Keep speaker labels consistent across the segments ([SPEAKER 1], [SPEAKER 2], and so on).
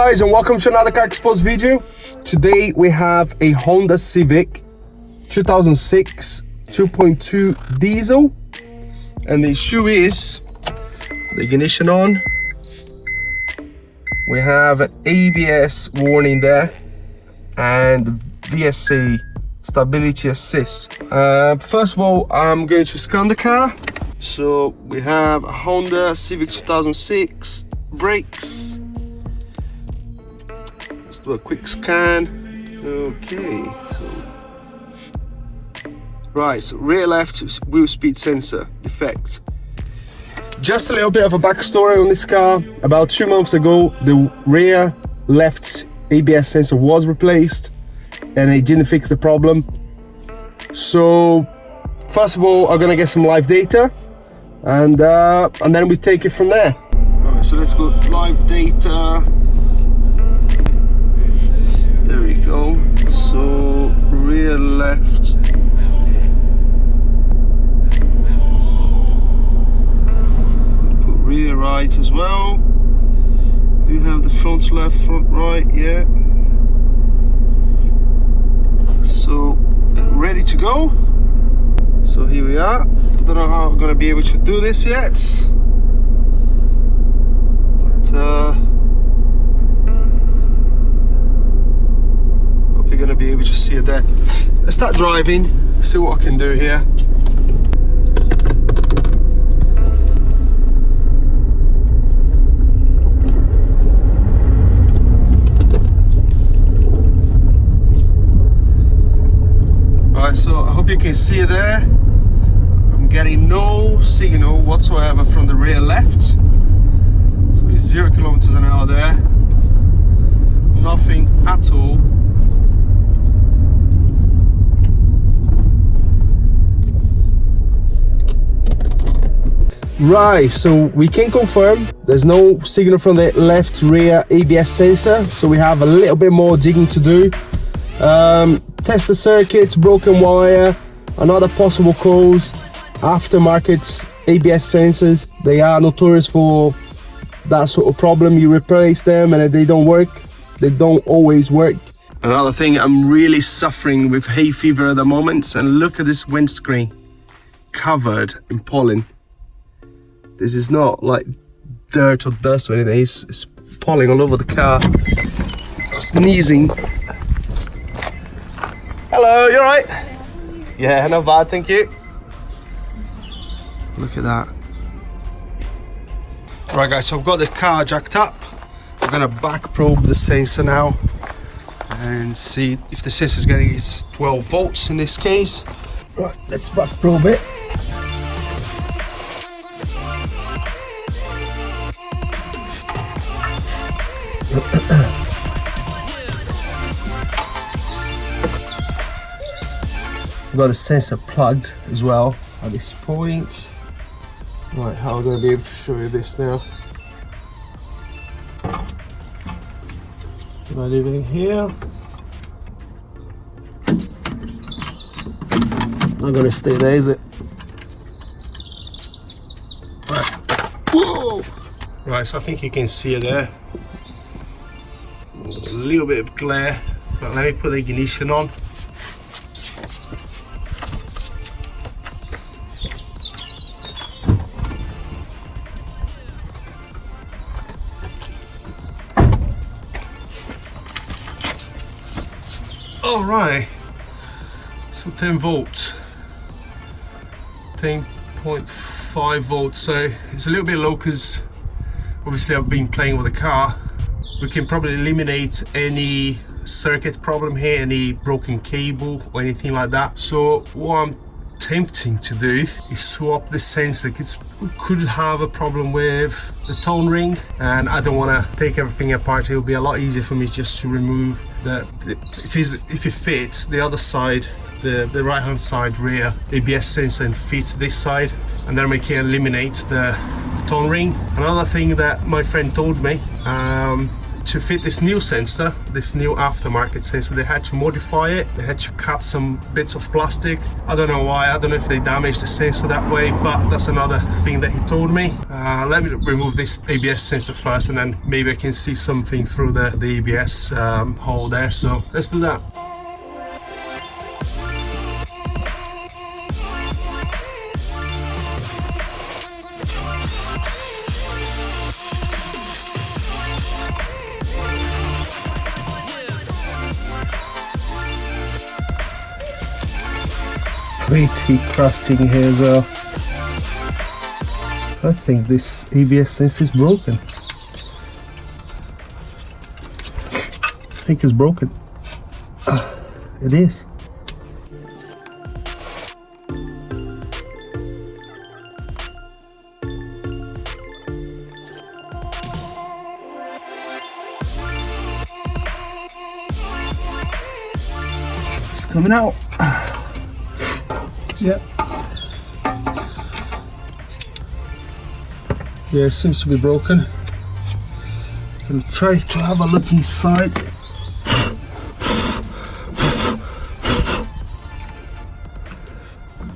[SPEAKER 1] guys, and welcome to another Carsexposed video. Today we have a Honda Civic 2006 2.2 diesel, and the issue is the ignition on. We have an ABS warning there and VSA stability assist. First of all, I'm going to scan the car. So we have a Honda Civic 2006, brakes. Let's do a quick scan. Okay, so rear left wheel speed sensor defect. Just a little bit of a backstory on this car. About 2 months ago, the rear left ABS sensor was replaced and it didn't fix the problem. So first of all, I'm gonna get some live data and then we take it from there. All right, so let's go live data. There we go. So rear left. Put rear right as well. Do you have the front left, front right? Yeah. So ready to go. So here we are. Don't know how I'm gonna be able to do this yet, but hope you're gonna be able to see it there. Let's start driving, see what I can do here. Alright, so I hope you can see it there. I'm getting no signal whatsoever from the rear left. So it's 0 kilometers an hour there. Nothing at all. Right, so we can confirm there's no signal from the left rear ABS sensor. So we have a little bit more digging to do. Test the circuits, broken wire, another possible cause, aftermarket ABS sensors. They are notorious for that sort of problem. You replace them and they don't work. They don't always work. Another thing, I'm really suffering with hay fever at the moment, and look at this windscreen covered in pollen. This is not like dirt or dust or anything, it's pollen all over the car. I'm sneezing. Hello, you alright? Yeah, not bad, thank you. Look at that. Right guys, so I've got the car jacked up. I'm gonna back probe the sensor now and see if the sensor is getting its 12 volts in this case. Right, let's back probe it. I've got the sensor plugged as well at this point. Right, how am I going to be able to show you this now? Can I leave it in here? Not going to stay there, is it? Right. Whoa! Right, so I think you can see it there. A little bit of glare, but let me put the ignition on. All right, so 10 volts, 10.5 volts. So it's a little bit low because obviously I've been playing with the car. We can probably eliminate any circuit problem here, any broken cable or anything like that. So what I'm tempting to do is swap the sensor, because we could have a problem with the tone ring and I don't want to take everything apart. It'll be a lot easier for me just to remove if it fits the other side, the right hand side rear ABS sensor, and fits this side, and then we can eliminate the tone ring. Another thing that my friend told me, to fit this new sensor, this new aftermarket sensor, they had to modify it. They had to cut some bits of plastic. I don't know why. I don't know if they damaged the sensor that way, but that's another thing that he told me. Let me remove this ABS sensor first, and then maybe I can see something through the ABS hole there. So let's do that. Pretty crusty in here as well. I think this ABS sensor is broken. I think it's broken. It is. It's coming out. Yeah. Yeah, it seems to be broken. I'm gonna try to have a look inside.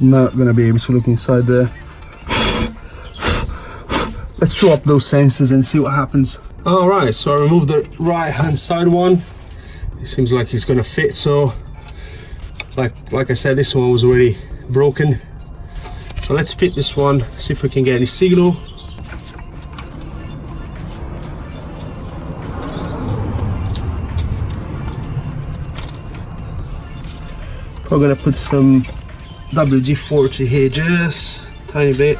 [SPEAKER 1] Not gonna be able to look inside there. Let's swap those sensors and see what happens. All right, so I removed the right hand side one. It seems like it's gonna fit. So, like I said, this one was already broken. So let's fit this one, see if we can get any signal. We're gonna put some WD-40 here, just a tiny bit.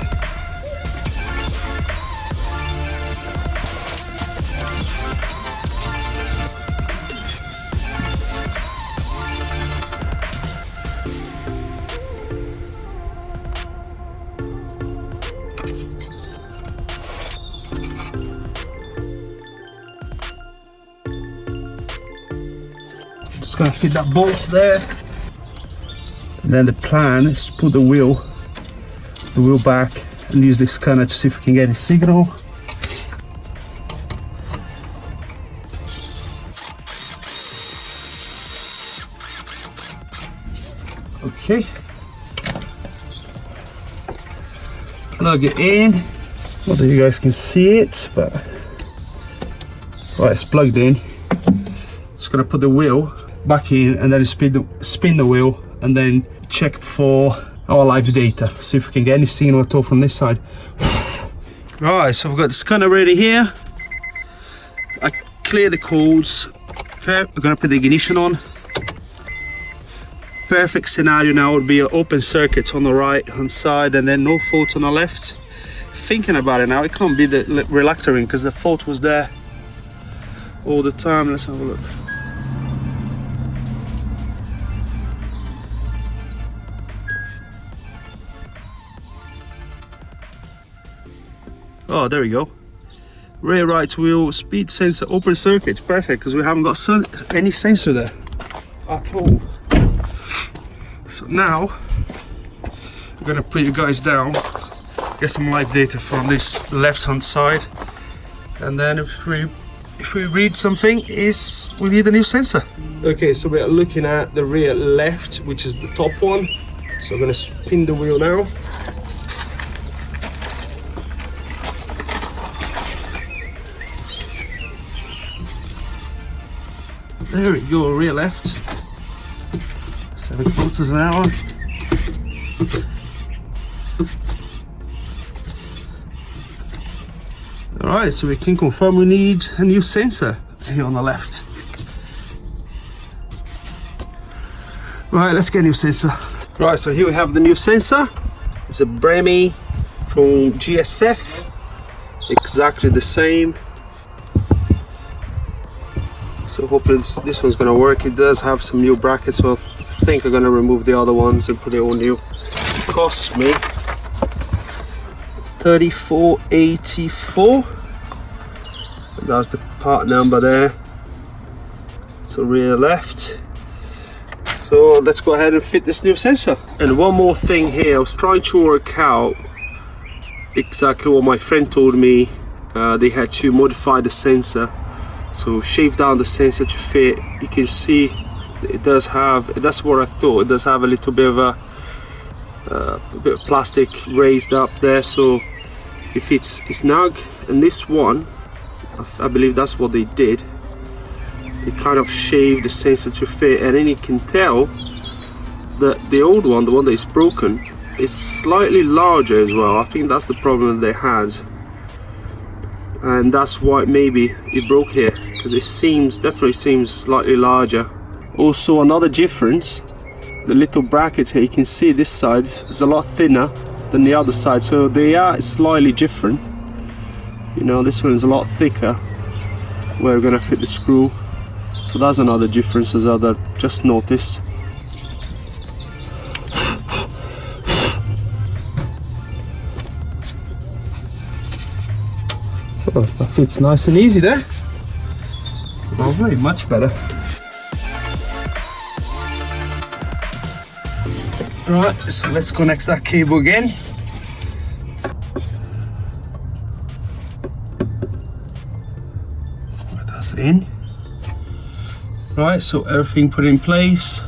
[SPEAKER 1] Just gonna fit that bolt there. And then the plan is to put the wheel back and use this scanner to see if we can get a signal. Okay. Plug it in. Not that you guys can see it, but right, it's plugged in. Just gonna put the wheel back in and then spin the wheel and then check for our live data. See if we can get any signal at all from this side. Right, so we've got the scanner ready here. I clear the codes. We're gonna put the ignition on. Perfect scenario now would be an open circuit on the right hand side and then no fault on the left. Thinking about it now, it can't be the reluctant because the fault was there all the time. Let's have a look. Oh, there we go. Rear right wheel, speed sensor, open circuit. Perfect, because we haven't got any sensor there at all. So now, I'm gonna put you guys down, get some live data from this left-hand side, and then if we read something, we need a new sensor. Okay, so we are looking at the rear left, which is the top one. So I'm gonna spin the wheel now. There we go, rear left. 7 kilometers an hour. Alright, so we can confirm we need a new sensor here on the left. Right, let's get a new sensor. Right, so here we have the new sensor. It's a Bremy from GSF. Exactly the same. So hopefully this one's gonna work. It does have some new brackets, so I think I'm gonna remove the other ones and put it all new. It cost me $34.84. That's the part number there. So rear left. So let's go ahead and fit this new sensor. And one more thing here, I was trying to work out exactly what my friend told me. They had to modify the sensor So shave down the sensor to fit. You can see it does have, that's what I thought, it does have a little bit of a bit of plastic raised up there, so it fits its snug. And this one, I believe that's what they did, they kind of shaved the sensor to fit, and then you can tell that the old one, the one that is broken, is slightly larger as well. I think that's the problem that they had, and that's why maybe it broke here, because it definitely seems slightly larger. Also another difference, the little brackets here, you can see this side is a lot thinner than the other side, so they are slightly different. You know, this one is a lot thicker where we're gonna fit the screw, so that's another difference as well that I just noticed. Oh, that fits nice and easy there. Lovely, much better. Right, so let's connect that cable again. That's in. Right, so everything put in place.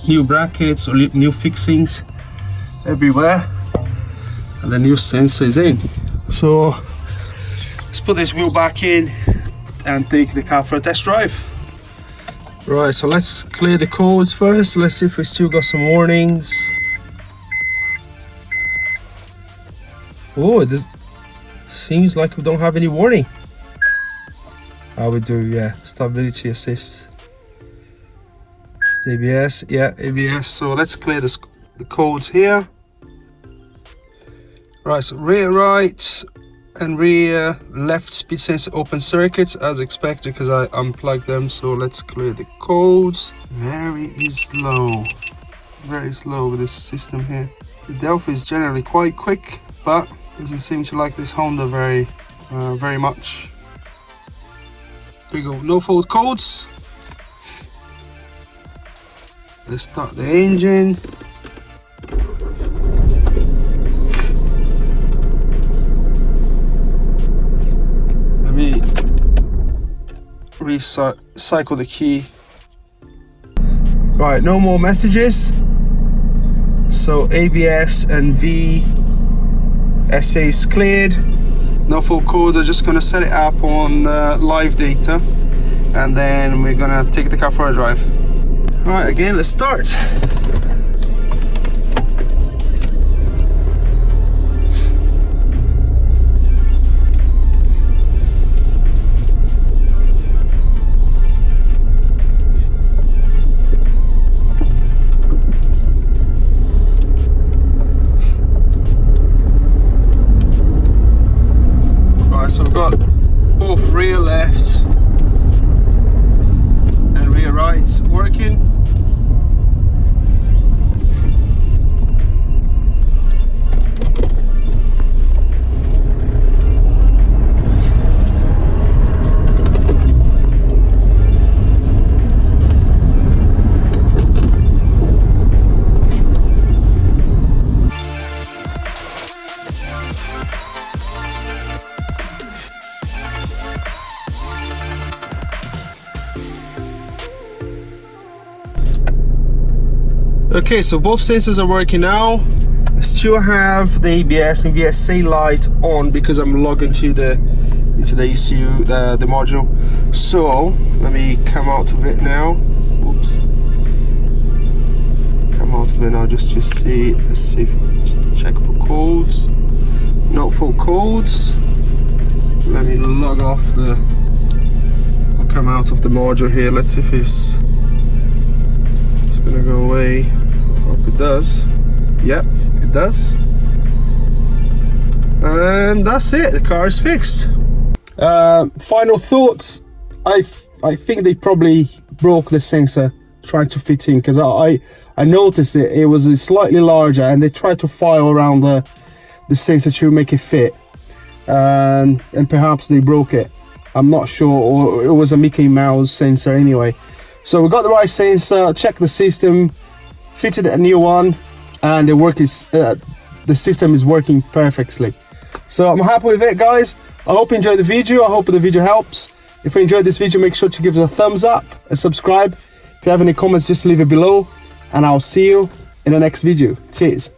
[SPEAKER 1] New brackets or new fixings everywhere. And the new sensor is in. So let's put this wheel back in and take the car for a test drive. Right, so let's clear the codes first. Let's see if we still got some warnings. Oh, it seems like we don't have any warning. Oh, we do, yeah. Stability assist. It's ABS, yeah, ABS. So let's clear the codes here. Right, so rear right and rear left speed sensor open circuits as expected, because I unplugged them. So let's clear the codes. Very slow with this system here. The Delphi is generally quite quick, but doesn't seem to like this Honda very much. Here we go, no fault codes. Let's start the engine. Let me recycle the key. Right, no more messages. So ABS and VSA is cleared. No full codes. I'm just gonna set it up on live data, and then we're gonna take the car for a drive. All right, again, let's start. So we've got both rear left and rear right working. Okay, so both sensors are working now. I still have the ABS and VSA light on because I'm logged into the ECU, the module. So let me come out of it now. Oops. Come out of it now just to see. Let's see. Check for codes. No full codes. Let me log off the. I'll come out of the module here. Let's see if it's gonna go away. Hope it does. Yep, it does. And that's it. The car is fixed. Final thoughts. I think they probably broke the sensor trying to fit in, because I noticed it was slightly larger, and they tried to file around the sensor to make it fit, and perhaps they broke it. I'm not sure, or it was a Mickey Mouse sensor anyway. So we got the right sensor, checked the system, fitted a new one, and the system is working perfectly. So I'm happy with it, guys. I hope you enjoyed the video. I hope the video helps. If you enjoyed this video, make sure to give us a thumbs up and subscribe. If you have any comments, just leave it below, and I'll see you in the next video. Cheers.